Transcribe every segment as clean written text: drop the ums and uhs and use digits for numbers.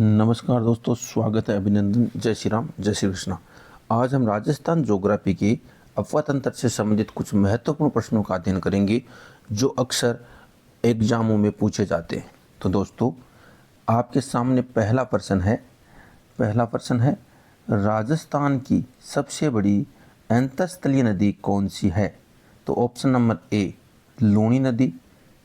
नमस्कार दोस्तों, स्वागत है। अभिनंदन। जय श्री राम, जय श्री कृष्णा। आज हम राजस्थान ज्योग्राफी के अफवाह तंत्र से संबंधित कुछ महत्वपूर्ण प्रश्नों का अध्ययन करेंगे जो अक्सर एग्जामों में पूछे जाते हैं। तो दोस्तों, आपके सामने पहला प्रश्न है राजस्थान की सबसे बड़ी अंतःस्थलीय नदी कौन सी है? तो ऑप्शन नंबर ए लूणी नदी,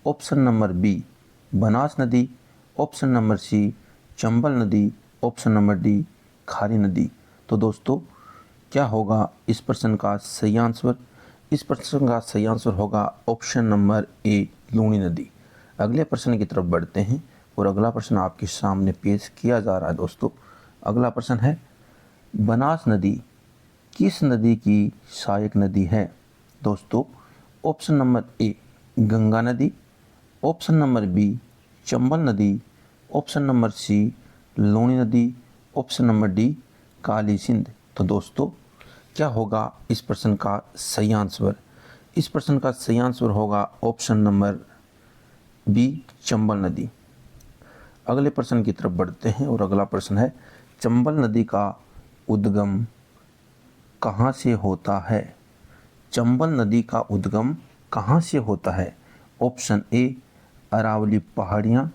ऑप्शन नंबर बी बनास नदी, ऑप्शन नंबर सी चंबल नदी, ऑप्शन नंबर डी खारी नदी। तो दोस्तों, क्या होगा इस प्रश्न का सही आंसर? इस प्रश्न का सही आंसर होगा ऑप्शन नंबर ए लूणी नदी। अगले प्रश्न की तरफ बढ़ते हैं और अगला प्रश्न आपके सामने पेश किया जा रहा है। दोस्तों, अगला प्रश्न है बनास नदी किस नदी की सहायक नदी है? दोस्तों, ऑप्शन नंबर ए गंगा नदी, ऑप्शन नंबर बी चंबल नदी, ऑप्शन नंबर सी लूणी नदी, option number D Kali Sindh. तो दोस्तों, क्या होगा इस प्रश्न का सही आंसर? इस प्रश्न का सही आंसर होगा ऑप्शन नंबर बी चंबल नदी। अगले प्रश्न की तरफ बढ़ते हैं और अगला प्रश्न है चंबल नदी का उद्गम कहाँ से होता है? चंबल नदी का उद्गम कहाँ से होता है? ऑप्शन ए अरावली पहाड़ियाँ,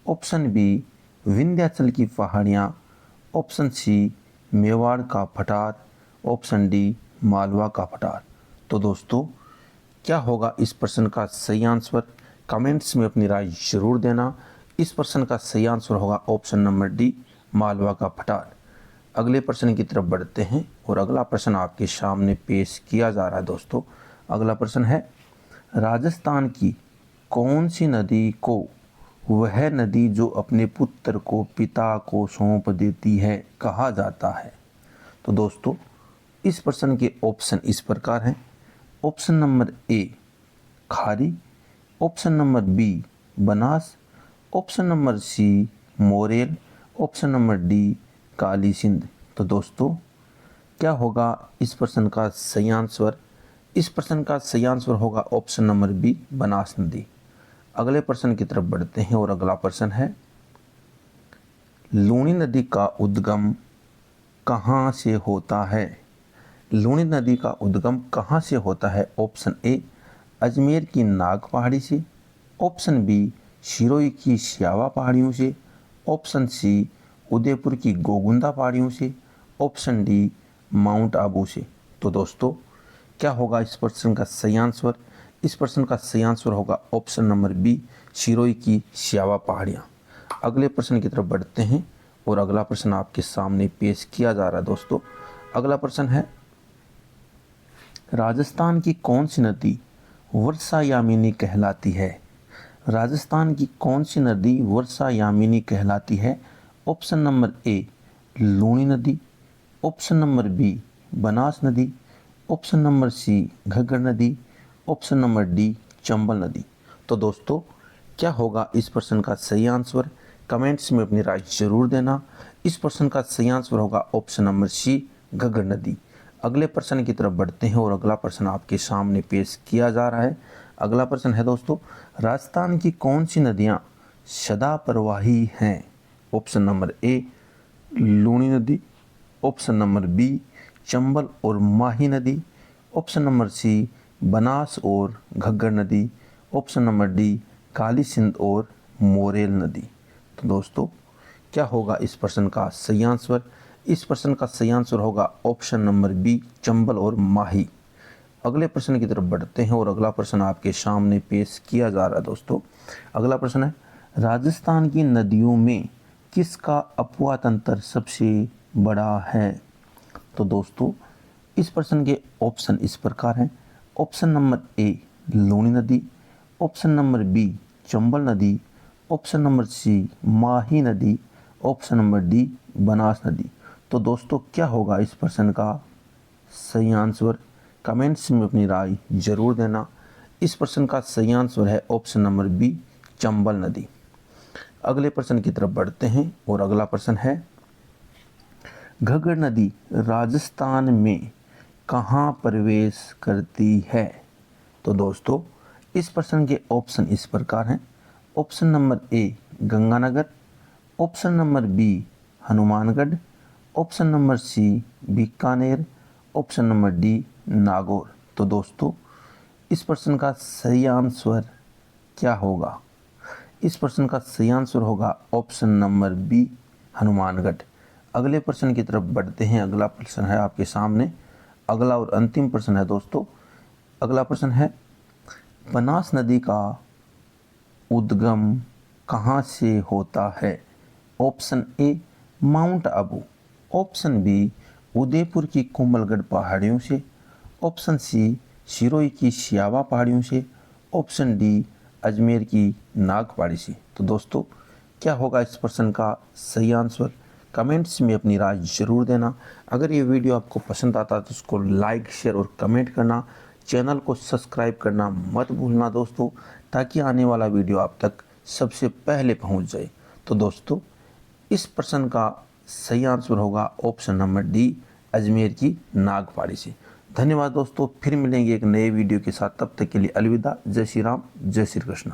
ऑप्शन बी विंध्याचल की पहाड़ियाँ, ऑप्शन सी मेवाड़ का पठार, ऑप्शन डी मालवा का पठार। तो दोस्तों, क्या होगा इस प्रश्न का सही आंसर? कमेंट्स में अपनी राय जरूर देना। इस प्रश्न का सही आंसर होगा ऑप्शन नंबर डी मालवा का पठार। अगले प्रश्न की तरफ बढ़ते हैं और अगला प्रश्न आपके सामने पेश किया जा रहा है। दोस्तों, अगला प्रश्न है राजस्थान की कौन सी नदी को वह नदी जो अपने पुत्र को पिता को सौंप देती है कहा जाता है? तो दोस्तों, इस प्रश्न के ऑप्शन इस प्रकार हैं। Option number A Khari, option number B Banas, option number C Morel, option number D Kali Sindh. तो दोस्तों, क्या होगा इस प्रश्न का सही आंसर? इस प्रश्न का सही आंसर होगा ऑप्शन नंबर बी बनास नदी। अगले प्रश्न की तरफ बढ़ते हैं और अगला प्रश्न है लूणी नदी का उद्गम कहाँ से होता है? लूणी नदी का उद्गम कहाँ से होता है? ऑप्शन ए अजमेर की नाग पहाड़ी से, ऑप्शन बी सिरोही की स्यावा पहाड़ियों से, ऑप्शन सी उदयपुर की गोगुंदा पहाड़ियों से, ऑप्शन डी माउंट आबू से। तो दोस्तों, क्या होगा इस प्रश्न का सही आंसर? इस प्रश्न का सही आंसर होगा ऑप्शन नंबर बी सिरोही की स्यावा पहाड़ियाँ। अगले प्रश्न की तरफ बढ़ते हैं और अगला प्रश्न आपके सामने पेश किया जा रहा है। दोस्तों, अगला प्रश्न है राजस्थान की कौन सी नदी वर्षा यामिनी कहलाती है? राजस्थान की कौन सी नदी वर्षा यामिनी कहलाती है? ऑप्शन नंबर ए लूणी नदी, ऑप्शन नंबर बी बनास नदी, ऑप्शन नंबर सी घग्गर नदी, ऑप्शन नंबर डी चंबल नदी। तो दोस्तों, क्या होगा इस प्रश्न का सही आंसर? कमेंट्स में अपनी राय जरूर देना। इस प्रश्न का सही आंसर होगा ऑप्शन नंबर सी घग्गर नदी। अगले प्रश्न की तरफ बढ़ते हैं और अगला प्रश्न आपके सामने पेश किया जा रहा है। अगला प्रश्न है दोस्तों राजस्थान की कौन सी नदियाँ सदा प्रवाही हैं? ऑप्शन नंबर ए लूणी नदी, ऑप्शन नंबर बी चंबल और माही नदी, ऑप्शन नंबर सी बनास और घग्गर नदी, option number D Kali Sindh और मोरेल नदी। तो दोस्तों, क्या होगा इस प्रश्न का सही आंसर? इस प्रश्न का सही आंसर होगा ऑप्शन नंबर बी चंबल और माही। अगले प्रश्न की तरफ बढ़ते हैं और अगला प्रश्न आपके सामने पेश किया जा रहा है। दोस्तों, अगला प्रश्न है राजस्थान की नदियों में किसका अपवाह तंत्र सबसे बड़ा है? तो दोस्तों, इस प्रश्न के ऑप्शन इस प्रकार हैं। ऑप्शन नंबर ए लूणी नदी, ऑप्शन नंबर बी चंबल नदी, ऑप्शन नंबर सी माही नदी, ऑप्शन नंबर डी बनास नदी। तो दोस्तों, क्या होगा इस प्रश्न का सही आंसर? कमेंट्स में अपनी राय जरूर देना। इस प्रश्न का सही आंसर है ऑप्शन नंबर बी चंबल नदी। अगले प्रश्न की तरफ बढ़ते हैं और अगला प्रश्न है घग्गर नदी राजस्थान में कहाँ प्रवेश करती है? तो दोस्तों, इस प्रश्न के ऑप्शन इस प्रकार हैं। Option number A Ganganagar, option number B Hanumangarh, option number C Bikaner, option number D Nagaur. तो दोस्तों इस प्रश्न का सही आंसर क्या होगा? इस प्रश्न का सही आंसर होगा ऑप्शन नंबर बी हनुमानगढ़। अगले प्रश्न की तरफ बढ़ते हैं। अगला प्रश्न है आपके सामने, अगला और अंतिम प्रश्न है दोस्तों। अगला प्रश्न है, बनास नदी का उद्गम कहाँ से होता है? Option A Mount Abu, option B Udaipur की कोमलगढ़ पहाड़ियों से, ऑप्शन सी सिरोही की सियावा पहाड़ियों से, ऑप्शन डी अजमेर की नाग पहाड़ी से। तो दोस्तों क्या होगा इस प्रश्न का सही आंसर? कमेंट्स में अपनी राय जरूर देना। अगर ये वीडियो आपको पसंद आता है तो उसको लाइक, शेयर और कमेंट करना। चैनल को सब्सक्राइब करना मत भूलना दोस्तों, ताकि आने वाला वीडियो आप तक सबसे पहले पहुंच जाए। तो दोस्तों इस प्रश्न का सही आंसर होगा ऑप्शन नंबर डी अजमेर की नाग पहाड़ी से। धन्यवाद दोस्तों, फिर मिलेंगे एक नए वीडियो के साथ। तब तक के लिए अलविदा। जय श्री राम, जय श्री कृष्ण।